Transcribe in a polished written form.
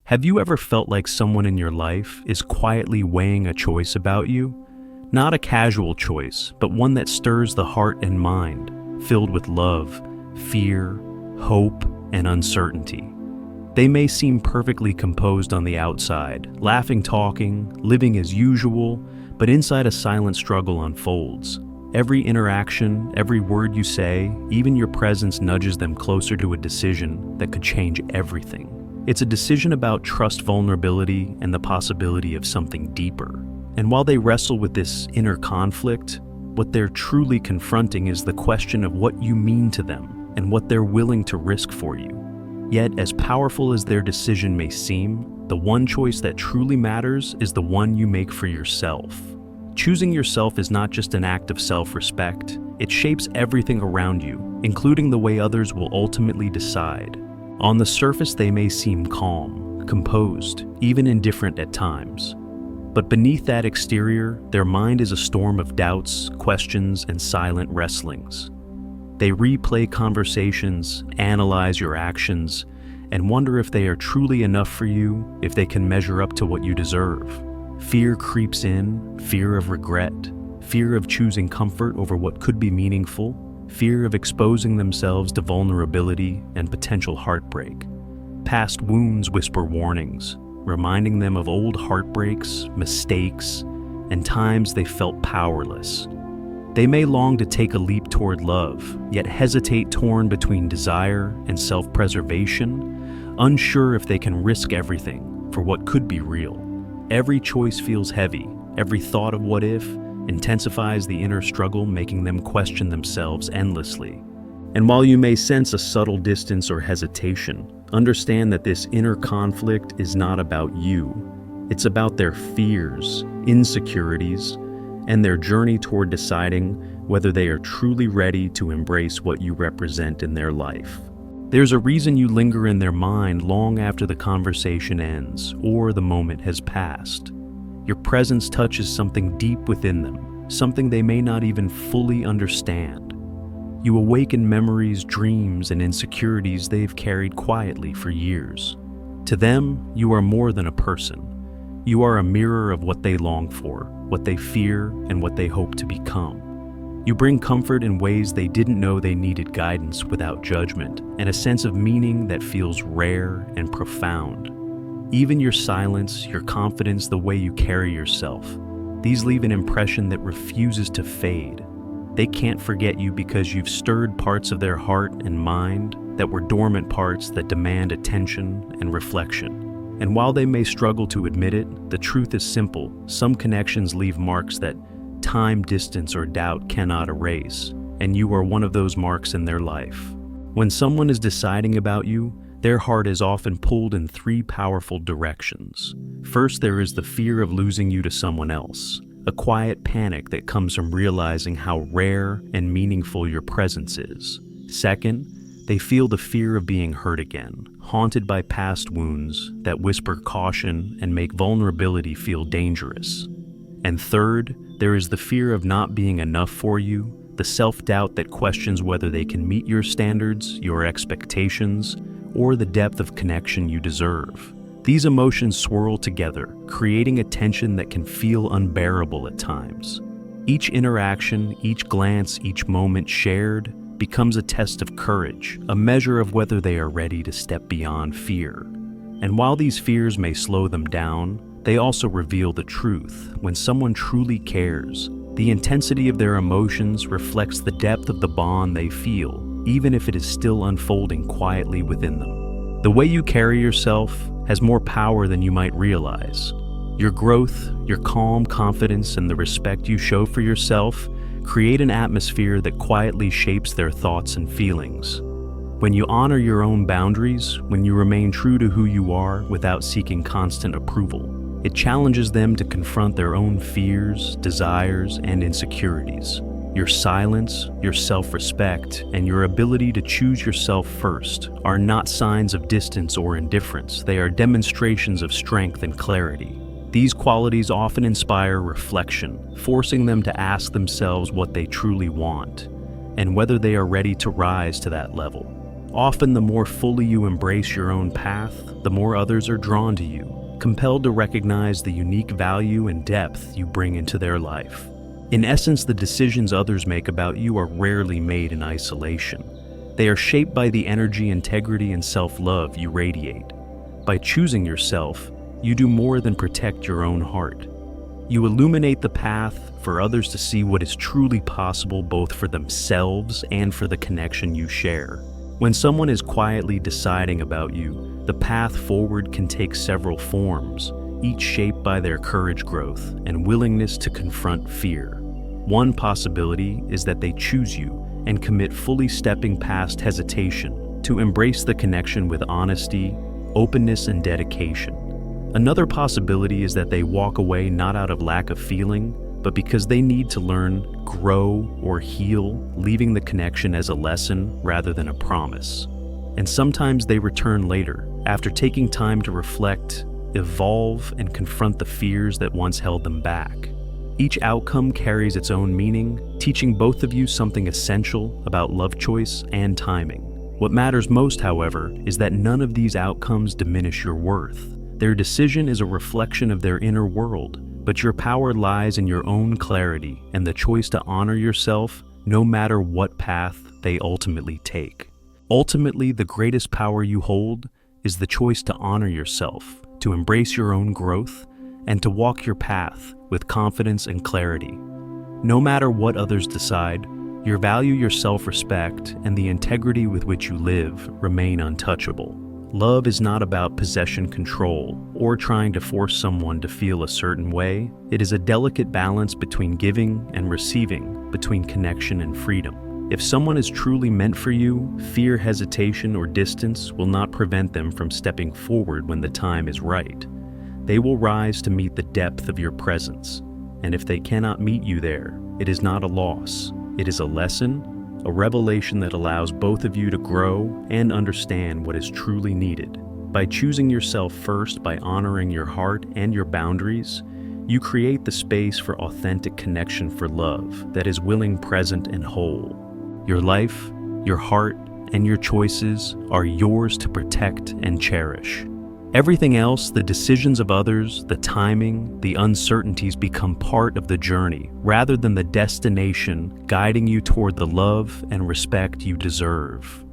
Have you ever felt like someone in your life is quietly weighing a choice about you? Not a casual choice, but one that stirs the heart and mind, filled with love, fear, hope, and uncertainty. They may seem perfectly composed on the outside, laughing, talking, living as usual, but inside a silent struggle unfolds. Every interaction, every word you say, even your presence nudges them closer to a decision that could change everything. It's a decision about trust, vulnerability, and the possibility of something deeper. And while they wrestle with this inner conflict, what they're truly confronting is the question of what you mean to them and what they're willing to risk for you. Yet, as powerful as their decision may seem, the one choice that truly matters is the one you make for yourself. Choosing yourself is not just an act of self-respect, it shapes everything around you, including the way others will ultimately decide. On the surface, they may seem calm, composed, even indifferent at times. But beneath that exterior, their mind is a storm of doubts, questions, and silent wrestlings. They replay conversations, analyze your actions, and wonder if they are truly enough for you, if they can measure up to what you deserve. Fear creeps in, fear of regret, fear of choosing comfort over what could be meaningful, fear of exposing themselves to vulnerability and potential heartbreak. Past wounds whisper warnings, reminding them of old heartbreaks, mistakes, and times they felt powerless. They may long to take a leap toward love, yet hesitate, torn between desire and self-preservation, unsure if they can risk everything for what could be real. Every choice feels heavy, every thought of what if intensifies the inner struggle, making them question themselves endlessly. And while you may sense a subtle distance or hesitation, understand that this inner conflict is not about you. It's about their fears, insecurities, and their journey toward deciding whether they are truly ready to embrace what you represent in their life. There's a reason you linger in their mind long after the conversation ends or the moment has passed. Your presence touches something deep within them, something they may not even fully understand. You awaken memories, dreams, and insecurities they've carried quietly for years. To them, you are more than a person. You are a mirror of what they long for, what they fear, and what they hope to become. You bring comfort in ways they didn't know they needed, guidance without judgment, and a sense of meaning that feels rare and profound. Even your silence, your confidence, the way you carry yourself, these leave an impression that refuses to fade. They can't forget you because you've stirred parts of their heart and mind that were dormant, parts that demand attention and reflection. And while they may struggle to admit it, the truth is simple. Some connections leave marks that time, distance, or doubt cannot erase, and you are one of those marks in their life. When someone is deciding about you, their heart is often pulled in three powerful directions. First, there is the fear of losing you to someone else, a quiet panic that comes from realizing how rare and meaningful your presence is. Second, they feel the fear of being hurt again, haunted by past wounds that whisper caution and make vulnerability feel dangerous. And third, there is the fear of not being enough for you, the self-doubt that questions whether they can meet your standards, your expectations, or the depth of connection you deserve. These emotions swirl together, creating a tension that can feel unbearable at times. Each interaction, each glance, each moment shared becomes a test of courage, a measure of whether they are ready to step beyond fear. And while these fears may slow them down, they also reveal the truth. When someone truly cares, the intensity of their emotions reflects the depth of the bond they feel, even if it is still unfolding quietly within them. The way you carry yourself has more power than you might realize. Your growth, your calm confidence, and the respect you show for yourself create an atmosphere that quietly shapes their thoughts and feelings. When you honor your own boundaries, when you remain true to who you are without seeking constant approval, it challenges them to confront their own fears, desires, and insecurities. Your silence, your self-respect, and your ability to choose yourself first are not signs of distance or indifference. They are demonstrations of strength and clarity. These qualities often inspire reflection, forcing them to ask themselves what they truly want and whether they are ready to rise to that level. Often, the more fully you embrace your own path, the more others are drawn to you, compelled to recognize the unique value and depth you bring into their life. In essence, the decisions others make about you are rarely made in isolation. They are shaped by the energy, integrity, and self-love you radiate. By choosing yourself, you do more than protect your own heart. You illuminate the path for others to see what is truly possible both for themselves and for the connection you share. When someone is quietly deciding about you, the path forward can take several forms, each shaped by their courage growth and willingness to confront fear. One possibility is that they choose you and commit, fully stepping past hesitation to embrace the connection with honesty, openness, and dedication. Another possibility is that they walk away not out of lack of feeling, but because they need to learn, grow, or heal, leaving the connection as a lesson rather than a promise. And sometimes they return later, after taking time to reflect, evolve, and confront the fears that once held them back. Each outcome carries its own meaning, teaching both of you something essential about love choice and timing. What matters most, however, is that none of these outcomes diminish your worth. Their decision is a reflection of their inner world, but your power lies in your own clarity and the choice to honor yourself no matter what path they ultimately take. Ultimately, the greatest power you hold is the choice to honor yourself, to embrace your own growth, and to walk your path with confidence and clarity. No matter what others decide, your value, your self-respect, and the integrity with which you live remain untouchable. Love is not about possession, control, or trying to force someone to feel a certain way. It is a delicate balance between giving and receiving, between connection and freedom. If someone is truly meant for you, fear, hesitation, or distance will not prevent them from stepping forward when the time is right. They will rise to meet the depth of your presence, and if they cannot meet you there, it is not a loss. It is a lesson, a revelation that allows both of you to grow and understand what is truly needed. By choosing yourself first, by honoring your heart and your boundaries, you create the space for authentic connection, for love that is willing, present, and whole. Your life, your heart, and your choices are yours to protect and cherish. Everything else, the decisions of others, the timing, the uncertainties, become part of the journey rather than the destination, guiding you toward the love and respect you deserve.